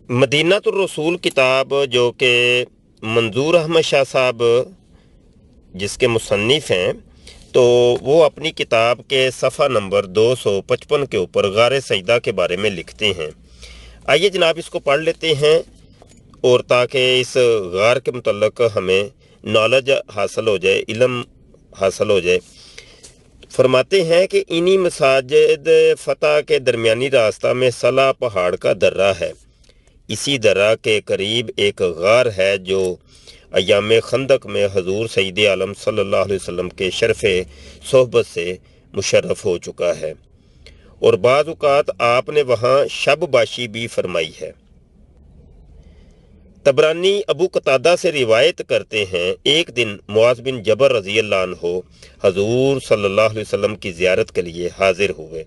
مدینۃ الرسول کتاب جو کہ منظور احمد شاہ صاحب جس کے مصنف ہیں، تو وہ اپنی کتاب کے صفحہ نمبر 255 کے اوپر غار سجدہ کے بارے میں لکھتے ہیں۔ آئیے جناب اس کو پڑھ لیتے ہیں، اور تاکہ اس غار کے متعلق ہمیں نالج حاصل ہو جائے، علم حاصل ہو جائے۔ فرماتے ہیں کہ انہی مساجد فتح کے درمیانی راستہ میں صلا پہاڑ کا درہ ہے۔ اسی درہ کے قریب ایک غار ہے جو ایام خندق میں حضور سید عالم صلی اللہ علیہ وسلم کے شرف صحبت سے مشرف ہو چکا ہے، اور بعض اوقات آپ نے وہاں شب باشی بھی فرمائی ہے۔ طبرانی ابو قتادہ سے روایت کرتے ہیں، ایک دن معاذ بن جبل رضی اللہ عنہ حضور صلی اللہ علیہ وسلم کی زیارت کے لیے حاضر ہوئے۔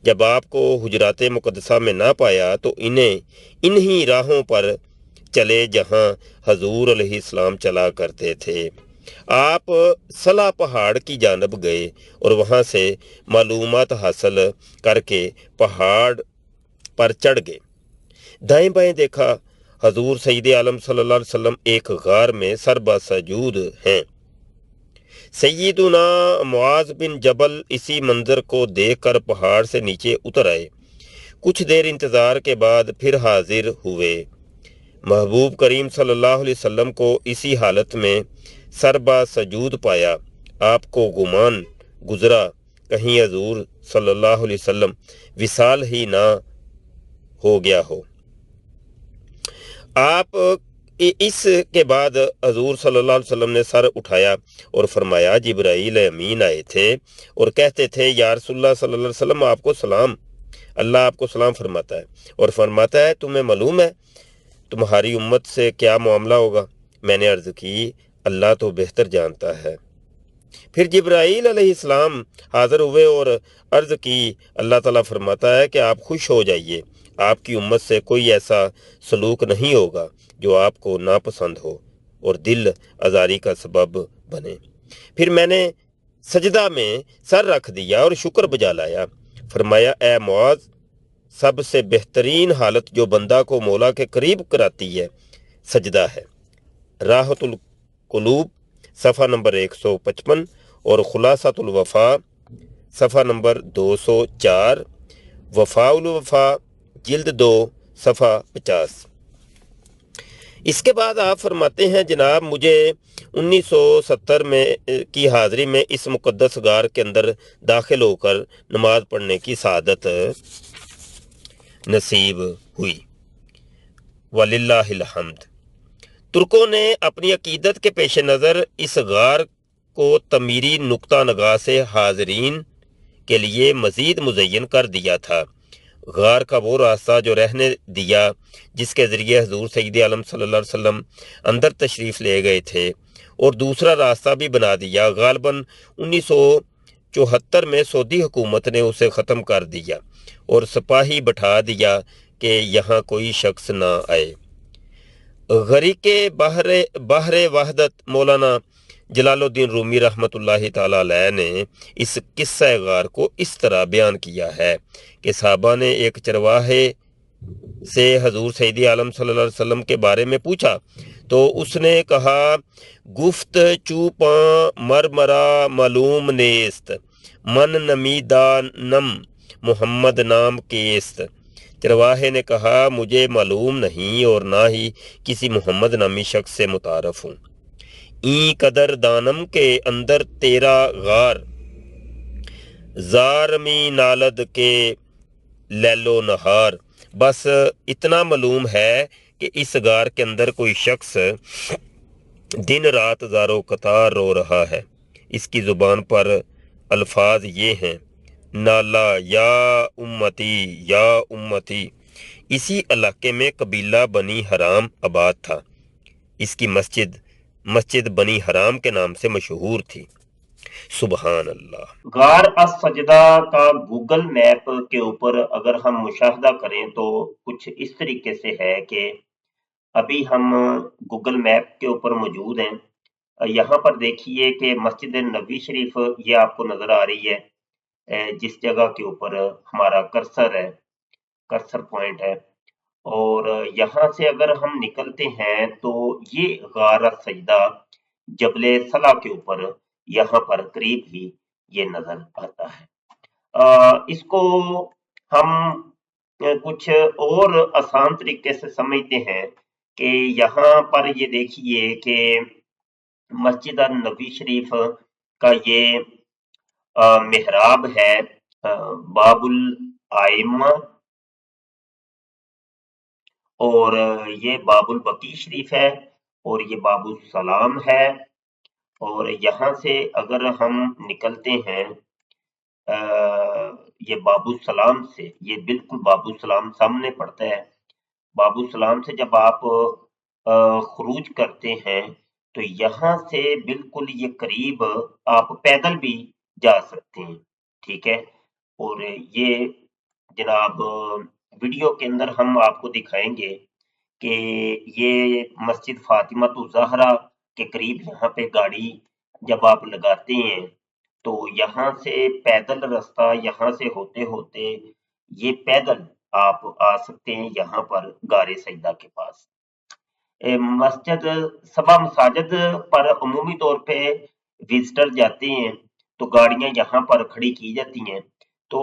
جب آپ کو حجرات مقدسہ میں نہ پایا تو انہی راہوں پر چلے جہاں حضور علیہ السلام چلا کرتے تھے۔ آپ صلا پہاڑ کی جانب گئے اور وہاں سے معلومات حاصل کر کے پہاڑ پر چڑھ گئے۔ دائیں بائیں دیکھا، حضور سید عالم صلی اللہ علیہ وسلم ایک غار میں سربا سجود ہیں۔ سیدنا معاذ بن جبل اسی منظر کو دیکھ کر پہاڑ سے نیچے اتر آئے۔ کچھ دیر انتظار کے بعد پھر حاضر ہوئے۔ محبوب کریم صلی اللہ علیہ وسلم کو اسی حالت میں سربا سجود پایا۔ آپ کو گمان گزرا کہیں حضور صلی اللہ علیہ وسلم وصال ہی نہ ہو گیا ہو۔ آپ اس کے بعد حضور صلی اللہ علیہ وسلم نے سر اٹھایا اور فرمایا، جبرائیل امین آئے تھے اور کہتے تھے، یا رسول اللہ صلی اللہ علیہ وسلم آپ کو سلام، اللہ آپ کو سلام فرماتا ہے، اور فرماتا ہے تمہیں معلوم ہے تمہاری امت سے کیا معاملہ ہوگا؟ میں نے عرض کی، اللہ تو بہتر جانتا ہے۔ پھر جبرائیل علیہ السلام حاضر ہوئے اور عرض کی، اللہ تعالیٰ فرماتا ہے کہ آپ خوش ہو جائیے، آپ کی امت سے کوئی ایسا سلوک نہیں ہوگا جو آپ کو ناپسند ہو اور دل آزاری کا سبب بنے۔ پھر میں نے سجدہ میں سر رکھ دیا اور شکر بجا لایا۔ فرمایا، اے معاذ، سب سے بہترین حالت جو بندہ کو مولا کے قریب کراتی ہے سجدہ ہے۔ راحت القلوب صفحہ نمبر 155 اور خلاصۃ الوفا صفحہ نمبر 204، وفاء الوفا جلد 2 صفحہ 50۔ اس کے بعد آپ فرماتے ہیں، جناب مجھے 1970 میں کی حاضری میں اس مقدس غار کے اندر داخل ہو کر نماز پڑھنے کی سعادت نصیب ہوئی، وللہ الحمد۔ ترکوں نے اپنی عقیدت کے پیش نظر اس غار کو تعمیری نقطہ نگاہ سے حاضرین کے لیے مزید مزین کر دیا تھا۔ غار کا وہ راستہ جو رہنے دیا جس کے ذریعے حضور سید عالم صلی اللہ علیہ وسلم اندر تشریف لے گئے تھے، اور دوسرا راستہ بھی بنا دیا۔ غالباً 1974 میں سعودی حکومت نے اسے ختم کر دیا اور سپاہی بٹھا دیا کہ یہاں کوئی شخص نہ آئے۔ غریق بحر وحدت مولانا جلال الدین رومی رحمۃ اللہ تعالیٰ علیہ نے اس قصہ غار کو اس طرح بیان کیا ہے کہ صحابہ نے ایک چرواہے سے حضور سید عالم صلی اللہ علیہ وسلم کے بارے میں پوچھا تو اس نے کہا، گفت چوپاں مرمرا معلوم نیست، من نمیدانم محمد نام کیست۔ چرواہے نے کہا، مجھے معلوم نہیں اور نہ ہی کسی محمد نامی شخص سے متعارف ہوں۔ این قدر دانم کے اندر تیرا غار، زارمی نالد کے لیلو نہار۔ بس اتنا معلوم ہے کہ اس غار کے اندر کوئی شخص دن رات زارو قطار رو رہا ہے۔ اس کی زبان پر الفاظ یہ ہیں، نالا یا امتی یا امتی۔ اسی علاقے میں قبیلہ بنی حرام آباد تھا۔ اس کی مسجد بنی حرام کے نام سے مشہور تھی۔ سبحان اللہ۔ غار السجدہ کا گوگل میپ کے اوپر اگر ہم مشاہدہ کریں تو کچھ اس طریقے سے ہے کہ ابھی ہم گوگل میپ کے اوپر موجود ہیں۔ یہاں پر دیکھیے کہ مسجد نبوی شریف یہ آپ کو نظر آ رہی ہے، جس جگہ کے اوپر ہمارا کرسر ہے، کرسر پوائنٹ ہے، اور یہاں سے اگر ہم نکلتے ہیں تو یہ غار سجدہ جبل سلا کے اوپر یہاں پر قریب ہی یہ نظر آتا ہے۔ اس کو ہم کچھ اور آسان طریقے سے سمجھتے ہیں کہ یہاں پر یہ دیکھیے کہ مسجد النبی شریف کا یہ محراب ہے، باب الائمہ، اور یہ باب البقی شریف ہے، اور یہ باب السلام ہے۔ اور یہاں سے اگر ہم نکلتے ہیں یہ باب السلام سے، یہ بالکل باب السلام سامنے پڑتا ہے۔ باب السلام سے جب آپ خروج کرتے ہیں تو یہاں سے بالکل یہ قریب آپ پیدل بھی جا سکتے ہیں، ٹھیک ہے۔ اور یہ جناب ویڈیو کے اندر ہم آپ کو دکھائیں گے کہ یہ مسجد فاطمہ الزہرا کے قریب یہاں پہ گاڑی جب آپ لگاتے ہیں تو یہاں سے پیدل رستہ یہاں سے ہوتے ہوتے یہ پیدل آپ آ سکتے ہیں یہاں پر غار سجدہ کے پاس۔ مسجد سبا مساجد پر عمومی طور پہ وزٹر جاتے ہیں تو گاڑیاں یہاں پر کھڑی کی جاتی ہیں، تو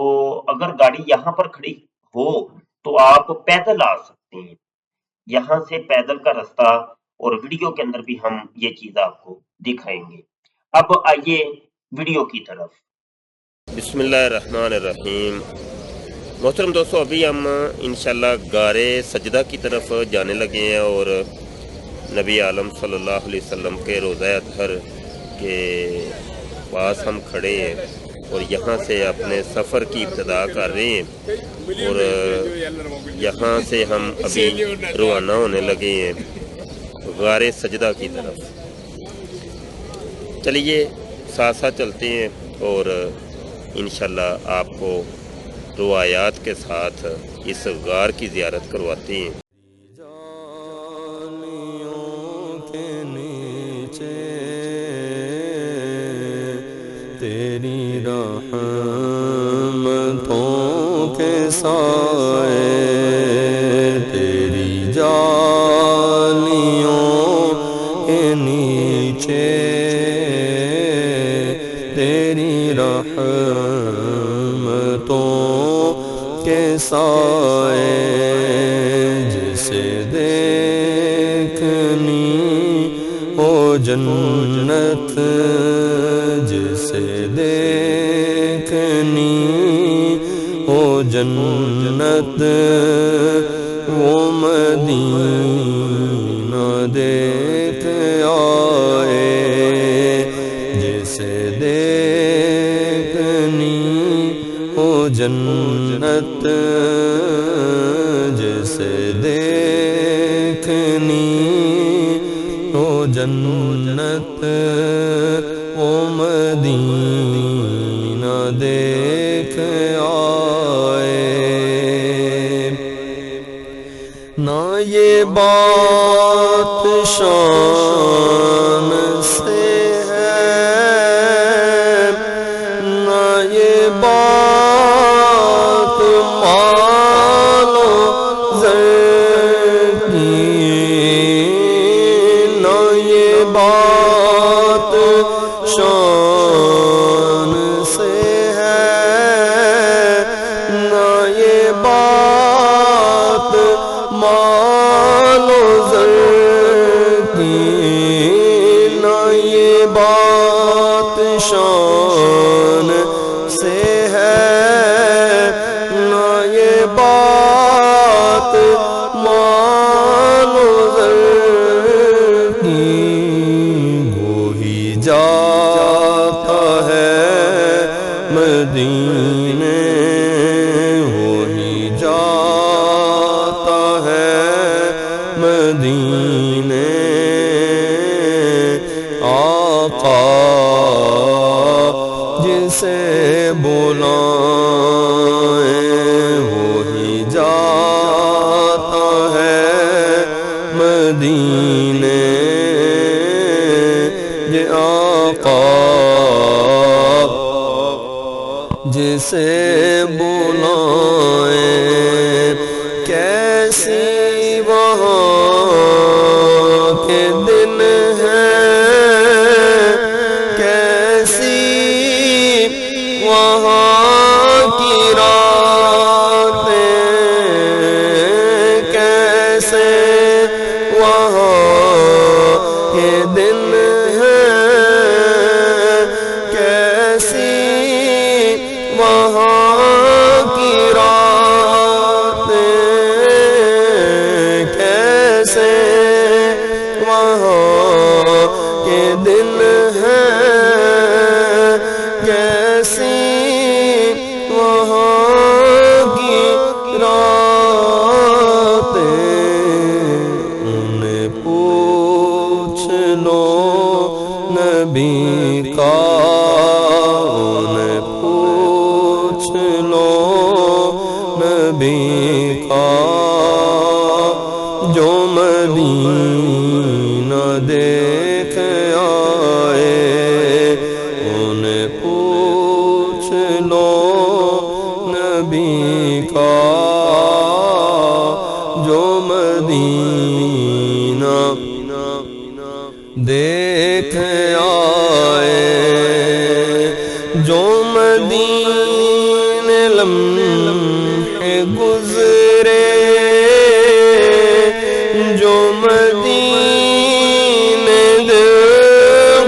اگر گاڑی یہاں پر کھڑی ہو تو آپ پیدل آ سکتے ہیں یہاں سے، پیدل کا رستہ، اور ویڈیو کے اندر بھی ہم یہ چیز آپ کو دکھائیں گے۔ اب آئیے ویڈیو کی طرف۔ بسم اللہ الرحمن الرحیم۔ محترم دوستو، ابھی ہم انشاءاللہ غار سجدہ کی طرف جانے لگے ہیں، اور نبی عالم صلی اللہ علیہ وسلم کے روضہ اطہر کے پاس ہم کھڑے ہیں اور یہاں سے اپنے سفر کی ابتدا کر رہے ہیں، اور یہاں سے ہم ابھی روانہ ہونے لگے ہیں غار سجدہ کی طرف۔ چلیے ساتھ ساتھ چلتے ہیں اور انشاءاللہ آپ کو روایات کے ساتھ اس غار کی زیارت کرواتے ہیں۔ تیری رحمتوں کے سائے تیری جالیوں کے نیچے، تیری رحمتوں کے سائے جسے دیکھنی ہو جنت، جسے دیکھنی ہو جنت، وہ مدینہ دیکھ آئے، جسے دیکھنی ہو جنت، جسے دیکھنی ہو جنت، وہ مدینہ دیکھ آئے۔ نہ یہ بات شان سے ہے، نہ یہ بات مال و زر کی، نہ یہ بات شان سے ہے، نہ یہ بات مال و زر کی، نہ یہ بات شان سے ہے، نہ یہ بات مال و زر کی۔ وہی جاتا ہے مدینے، وہی جاتا ہے مدینے، آقا جسے بلائیں وہی جاتا ہے مدینے، یہ آقا جسے بلائیں۔ کیسے کیسی وہاں کے دن ہیں، کیسی وہاں کی راتیں، کیسے وہاں کے دن ہیں، کیسی وہاں کی راتیں، کیسے وہاں کے دن ہیں، کیسی وہاں کی راتیں۔ انہیں پوچھ لو نبی کا، انہیں پوچھ لو نبی کا، جو مدینہ دیکھ آئے، انہیں پوچھ لو نبی کا، جو مدینہ دیکھ آئے، جو مدینے لمحے گزرے، جو مدینے دل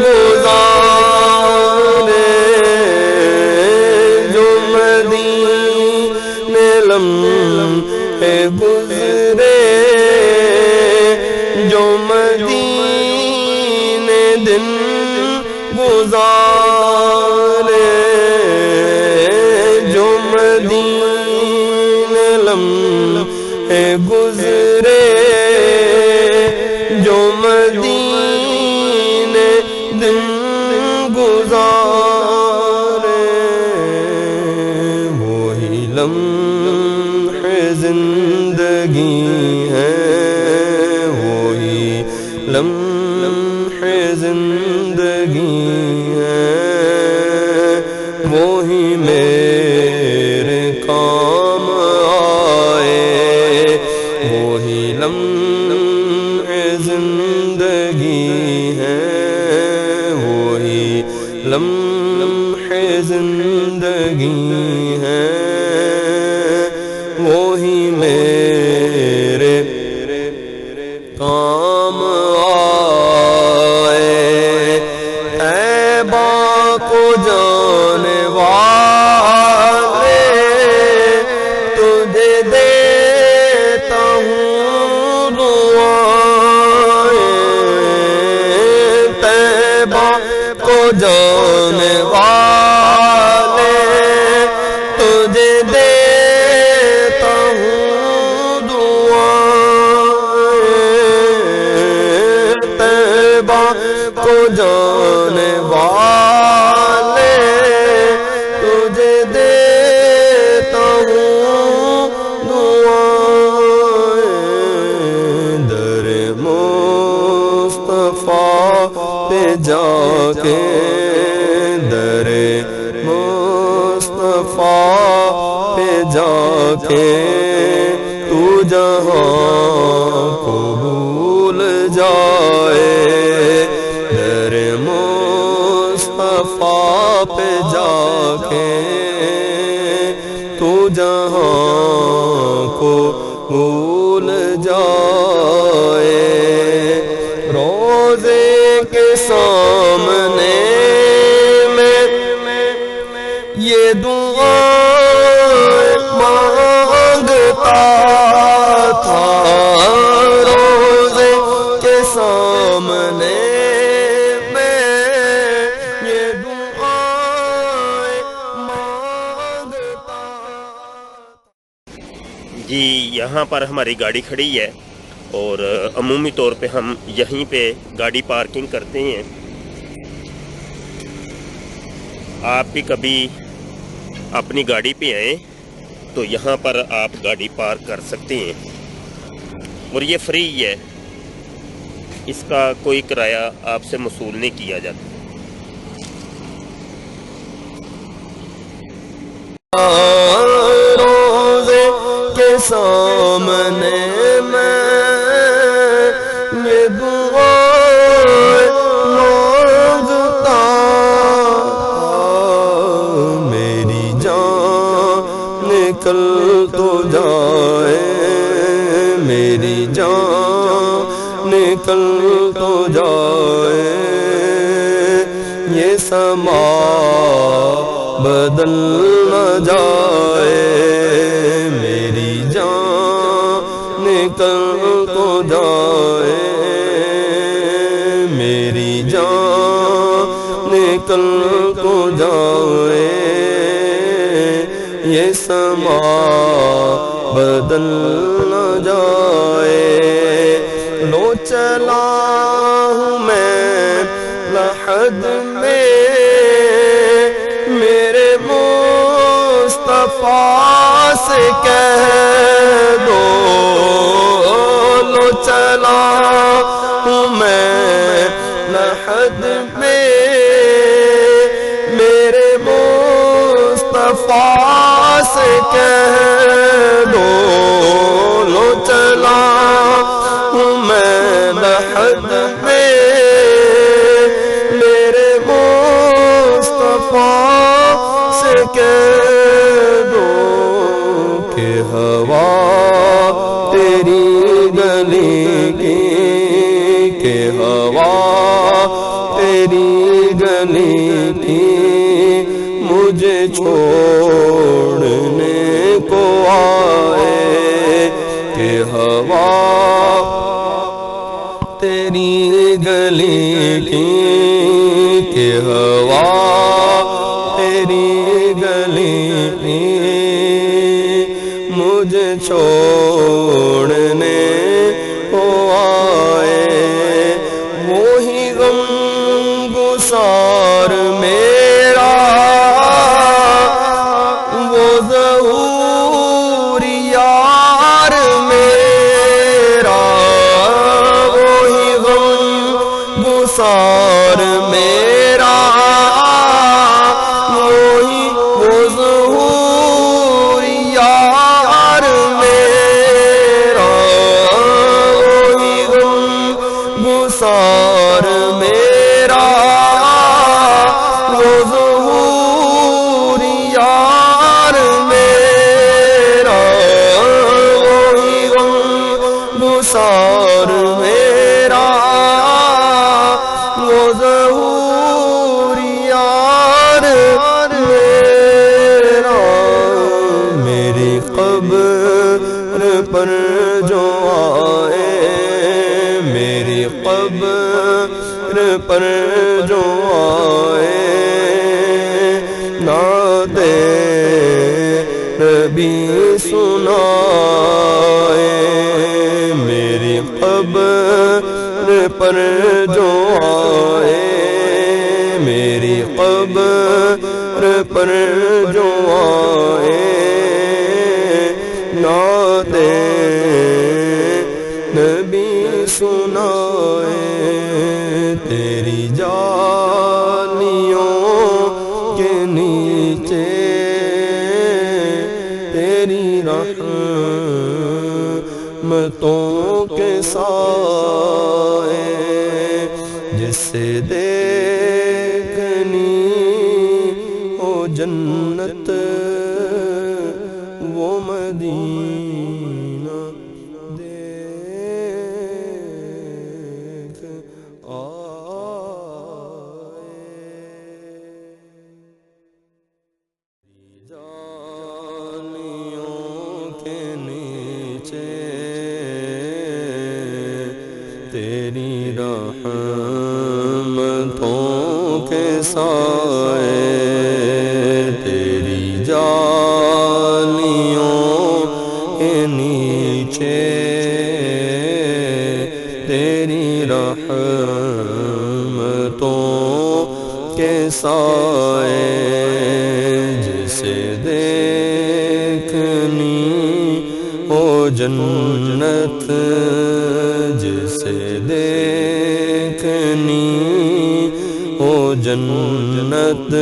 گزارے، جو مدینے لمحے گزرے، جو مدینے دن گزارے، جو مدینے لمحے گزرے، جو مدینے دن گزارے، وہی لمحے زندگی ہیں، وہی لمحے زندگی ہیں، وہی میرے کام آئے، وہی لمحے زندگی ہیں، وہی لمحے زندگی ہیں، وہی میرے کام آئے۔ طیبہ کو جانے والے تجھے دیتا ہوں دعائیں، طیبہ کو جانے والے تجھے دیتا ہوں دعائیں، طیبہ کو جانے والے تجھے دیتا ہوں دعائیں۔ در مصطفیٰ پہ جا کے، در مصطفیٰ پہ جا کے تو جہاں کو بھول جائے، در مصطفیٰ پہ جا کے تو جہاں کو بھول جائے۔ روزے کے سامنے میں یہ دعا مانگتا تھا، روزے کے سامنے میں یہ دعا مانگتا۔ جی یہاں پر ہماری گاڑی کھڑی ہے اور عمومی طور پہ ہم یہیں پہ گاڑی پارکنگ کرتے ہیں۔ آپ بھی کبھی اپنی گاڑی پہ آئیں تو یہاں پر آپ گاڑی پارک کر سکتے ہیں، اور یہ فری ہے، اس کا کوئی کرایہ آپ سے وصول نہیں کیا جاتا۔ روزے کے سامنے میں یہ دعائیں مانگتا میری جان نکل تو جائے میری جان نکل تو جائے یہ سما بدل نہ جائے میری جان نکل تو جائے میری جان نکل تو جائے یہ سما بدل نہ جائے لو چلا ہوں میں لحد میں میرے مصطفیٰ سے کہہ دو لو چلا ہوں میں لحد میں میرے مصطفیٰ سے کہہ دو لو چلا ہوں میں لحد میں میرے مصطفیٰ سے کہہ دو کہ ہوا تیری گلی کی کہ ہوا تیری گلی کی مجھے چھوڑنے کو آئے کہ ہوا تیری گلی کی کہ ہوا تیری گلی کی مجھے چھوڑنے کو آئے وہی غم گسار میرا وہ ظہور یار میرا وہی غم گسار میرا وہی وہ ظہور یار میرا وہی غم گسار میرا وہ ظہور یار میرا وہی غم گسار میرا وہ ظہور یار میرا میری قبر پر جو آئے میری قبر پر جو آئے نعت نبی سنائے میری قبر پر جو آئے میری قبر پر جو آئے نعت نبی سنائے تیری جالیوں کے نیچے تیری رحمتوں کے سائے جسے دیکھنی ہو جنت وہ مدینہ دیکھ آئے جالیوں کے نیچے تیری رحمتوں کے سائے تیری جالیوں کے نیچے تیری رحمتوں کے سائے جسے دیکھنی ہو جنت جسے دیکھنی ہو جنت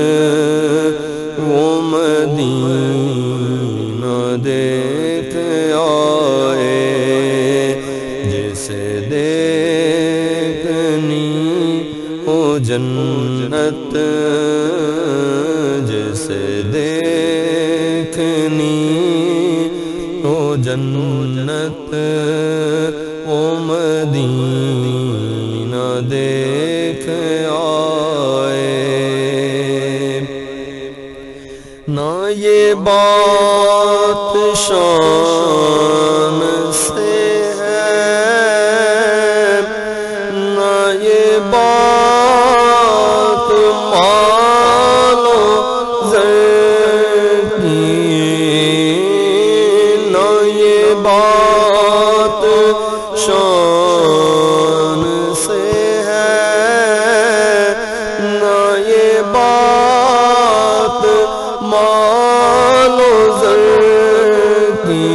وہ مدینہ دیکھ آئے جنت جسے دیکھنی ہو جنت وہ مدینہ دیکھ آئے۔ نہ یہ بات شان سے ہے، نہ یہ بات مال و زر کی، نہ یہ بات شان سے ہے، نہ یہ بات مال و زر کی،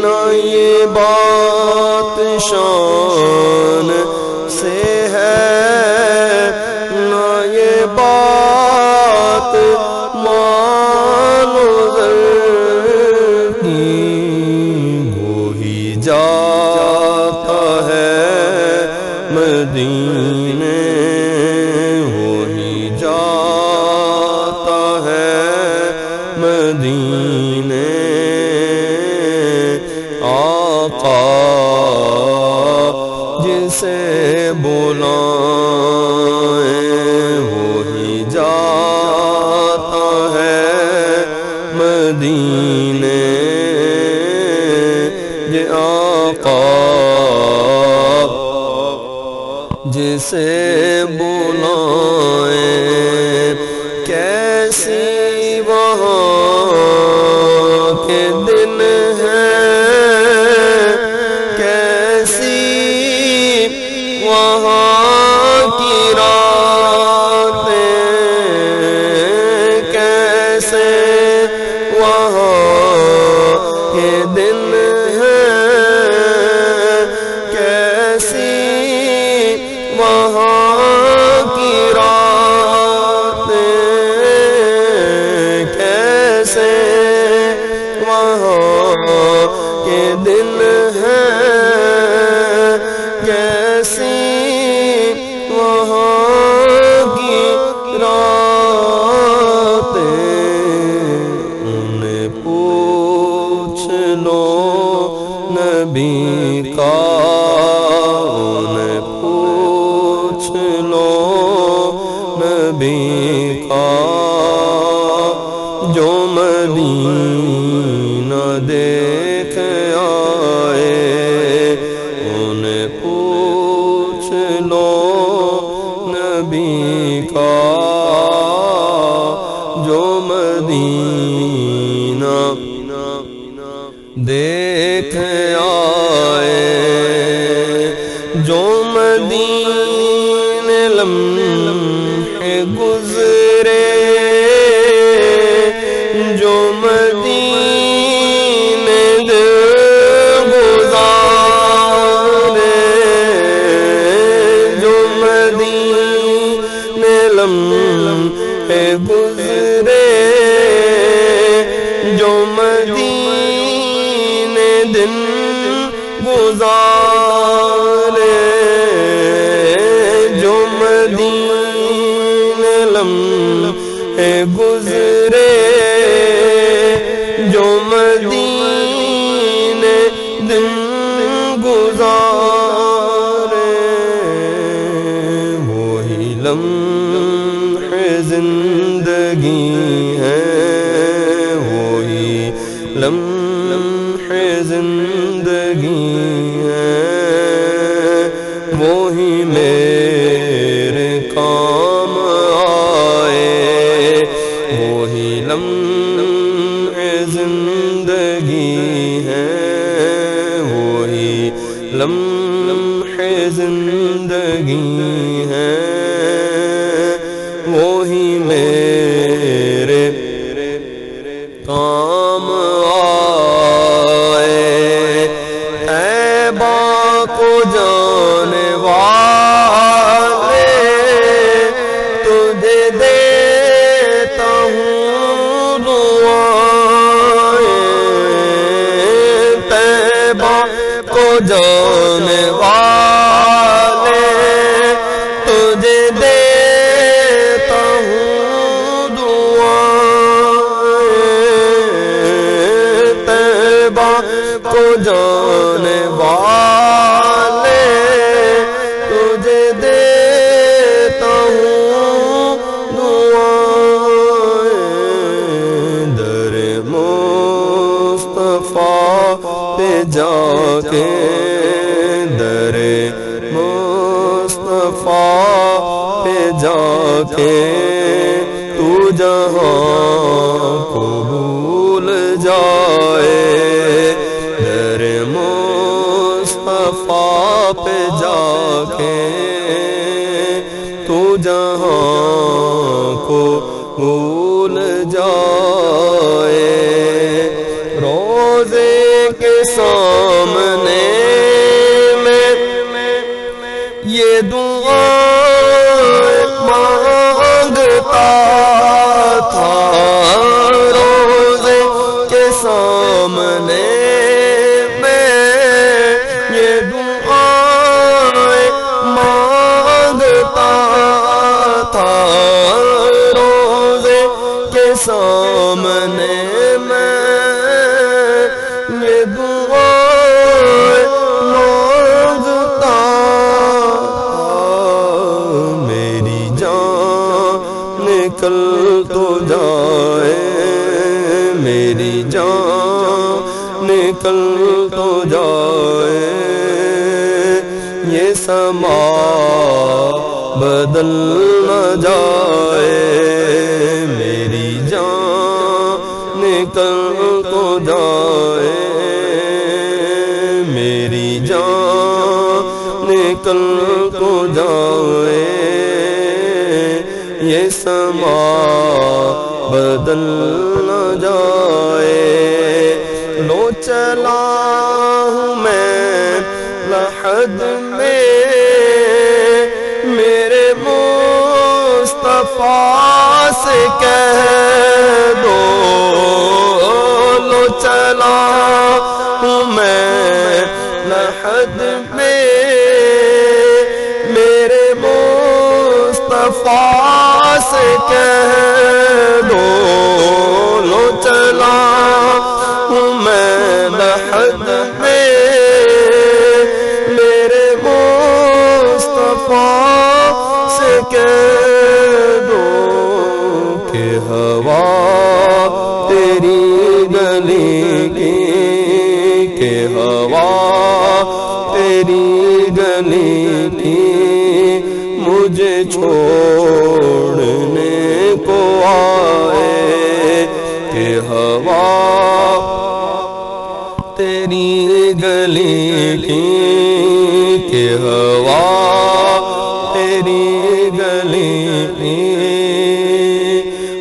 نہ یہ بات شان سے ہے، نہ یہ بات مال و زر کی۔ وہی جاتا ہے مدینے، وہی جاتا ہے مدینے، آقا جسے بلائیں وہی جاتا ہے مدینے، یہ آقا جسے بلائیں۔ کیسی وہاں کے دن ہیں، کیسی وہاں کی راتیں، کیسے وہاں کے دن ہیں، کیسی وہاں کی راتیں، کیسے وہاں کے دن ہیں، کیسی وہاں کی راتیں۔ انہیں پوچھ لو نبی کا، انہیں پوچھ لو نبی کا، جو مدینہ دیکھ آئے۔ انہیں پوچھ لو نبی کا، جو مدینہ دیکھ آئے، جو مدینے لمحے گزرے، جو مدینے دل گزارے، جو مدینے لمحے گزرے، جو مدینے دن گزارے، جو مدینے لمحے گزرے، جو مدینے دن گزارے، وہی لمحے زندگی ہیں، وہی لمحے زندگی ہیں، وہی میرے کام آئے، وہی لمحے زندگی ہیں، وہی لمحے زندگی ہیں، وہی میرے کام آئے۔ طیبہ کو جانے والے تجھے دیتا ہوں دعائیں، طیبہ کو جانے والے تجھے جانے والے تجھے دیتا ہوں دعائیں در مصطفیٰ پہ جا کے در مصطفیٰ پہ جا کے تو جہاں کو بھول جائے در مصطفیٰ پہ جا کے تو جہاں کو بھول جائے روزے کے سامنے میں یہ دعا مانگتا تھا روزے کے سامنے میں یہ دعا مانگتا تھا روزے کے سامنے میں یہ دعا مانگتا میری جان نکل تو جائے میری جان نکل تو جائے یہ سما بدل نہ جائے میری جان نکل تو جائے میری جان نکل تو جائے یہ سما بدل نہ جائے لو چلا ہوں میں لحد میں میرے مصطفیٰ سے کہہ دو لو چلا ہوں میں لحد میں میرے مصطفیٰ سے کہہ دو لو چلا ہوں میں لحد میں میرے مصطفیٰ سے کہہ دو کہ ہوا تیری گلی کی کہ ہوا تیری گلی کی مجھے چھوڑنے کو آئے کہ ہوا تیری گلی کی کہ ہوا تیری گلی کی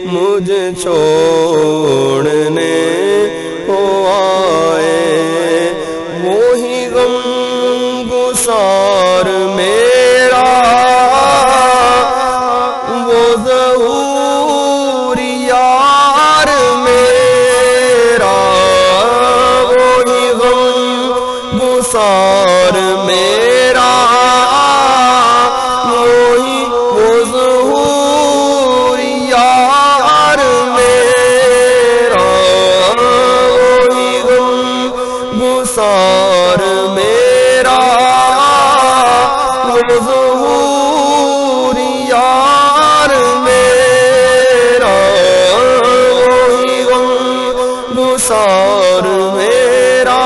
مجھے چھوڑنے کو آئے وہی غم گسار میرا وہ ظہور یار میرا وہی غم گسار میرا وہی وہ ظہور یار میرا وہی غم گسار میرا وہ ظہور یار میرا وہی غم گسار میرا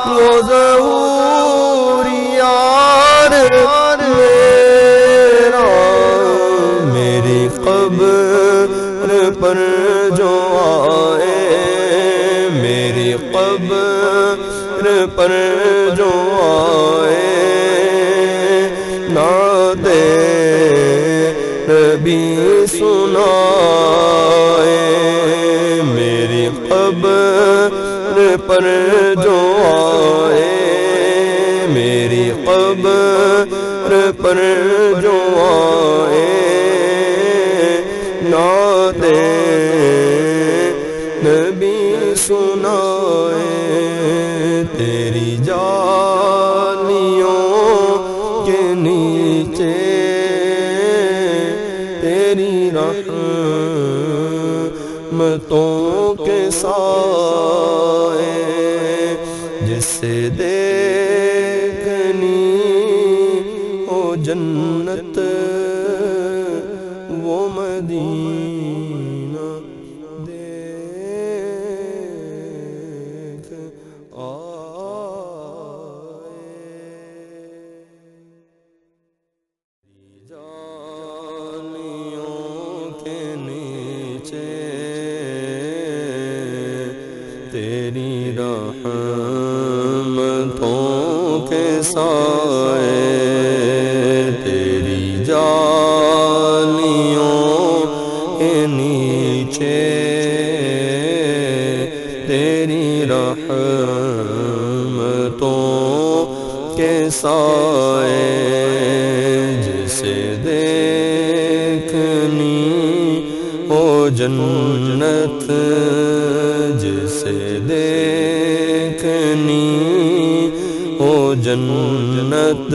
وہ ظہور یار میرا میری قبر پر جو آئے میری قبر پر جو آئے نعت نبی سنائے میری قبر پر جو آئے میری قبر پر جو آئے نعت نبی سنائے تیری جالیوں کے نیچے تیری رحمتوں کے سائے جسے دیکھنی ہو جنت وہ مدینہ دیکھ آئے۔ جالیوں کے نیچے تیری رحمتوں کے سائے، تیری جالیوں کے نیچے تیری رحمتوں کے سائے، جسے دیکھنی ہو جنت، جسے دیکھنی ہو جنت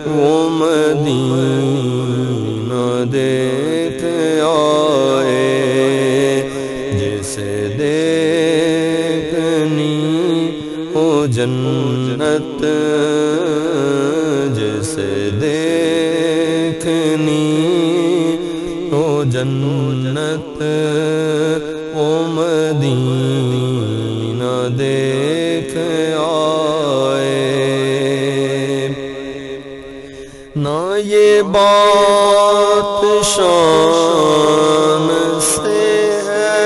وہ مدینہ دیکھ آئے، جسے دیکھنی ہو جنت، جسے دیکھنی ہو جنت وہ مدینہ دیکھ آئے۔ نہ یہ بات شان سے ہے،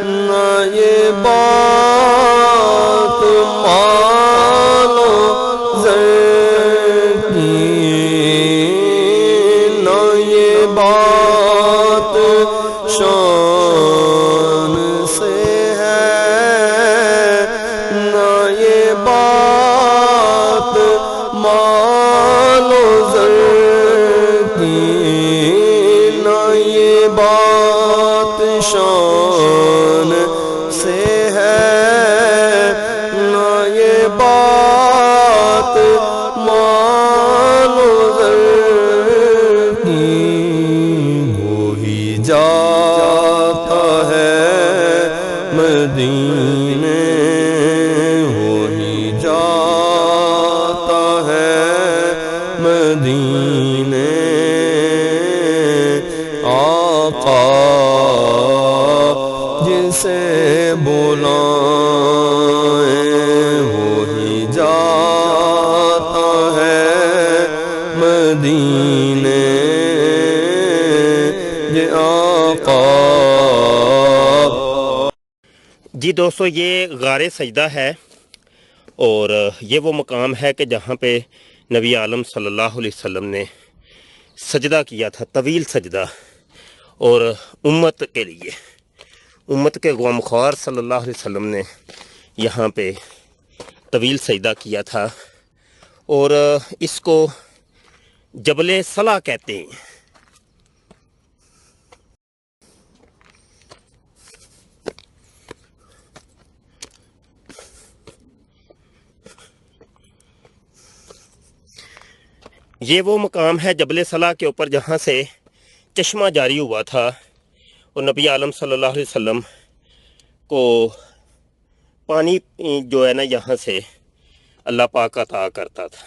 نہ یہ بات مال و زر کی، نہ یہ بات شان سے ہے، نہ یہ بات مال و زر کی، نہ یہ بات شان سے ہے، نہ یہ بات مال و زر کی، وہی جاتا ہے مدینے، وہی جاتا ہے مدینے، آقا جسے بلائیں وہی جاتا ہے مدینے، یہ آقا۔ جی دوستو، یہ غار سجدہ ہے، اور یہ وہ مقام ہے کہ جہاں پہ نبی عالم صلی اللہ علیہ وسلم نے سجدہ کیا تھا، طویل سجدہ، اور امت کے لیے، امت کے غم خوار صلی اللہ علیہ وسلم نے یہاں پہ طویل سجدہ کیا تھا، اور اس کو جبل صلا کہتے ہیں۔ یہ وہ مقام ہے جبل صلا کے اوپر جہاں سے چشمہ جاری ہوا تھا، اور نبی عالم صلی اللہ علیہ وسلم کو پانی جو ہے نا یہاں سے اللہ پاک عطا کرتا تھا۔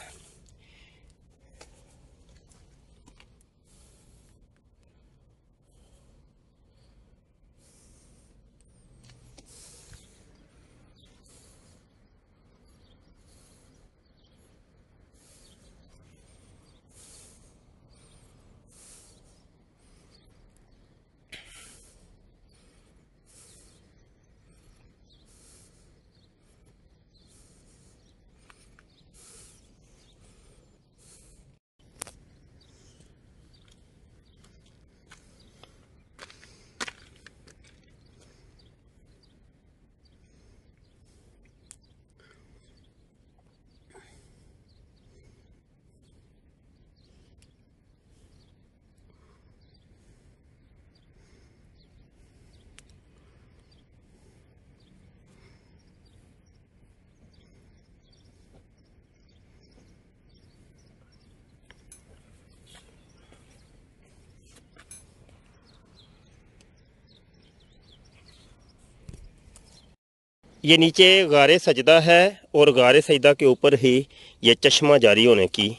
یہ نیچے غار سجدہ ہے اور غار سجدہ کے اوپر ہی یہ چشمہ جاری ہونے کی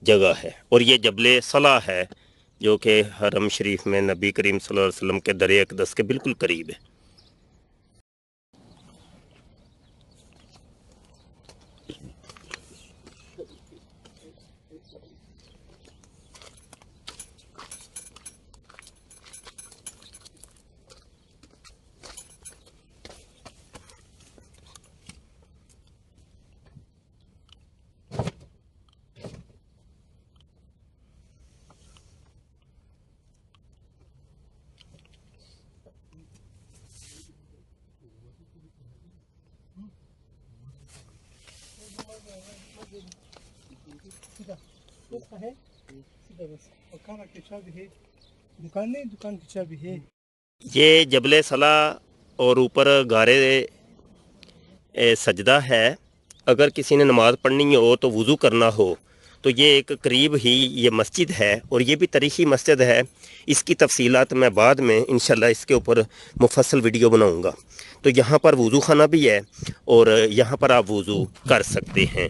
جگہ ہے، اور یہ جبل صلا ہے جو کہ حرم شریف میں نبی کریم صلی اللہ علیہ وسلم کے در اقدس کے بالکل قریب ہے۔ یہ جبل صلا اور اوپر غار سجدہ ہے۔ اگر کسی نے نماز پڑھنی ہو تو وضو کرنا ہو تو یہ ایک قریب ہی یہ مسجد ہے، اور یہ بھی تاریخی مسجد ہے۔ اس کی تفصیلات میں بعد میں انشاءاللہ اس کے اوپر مفصل ویڈیو بناؤں گا۔ تو یہاں پر وضو خانہ بھی ہے اور یہاں پر آپ وضو کر سکتے ہیں۔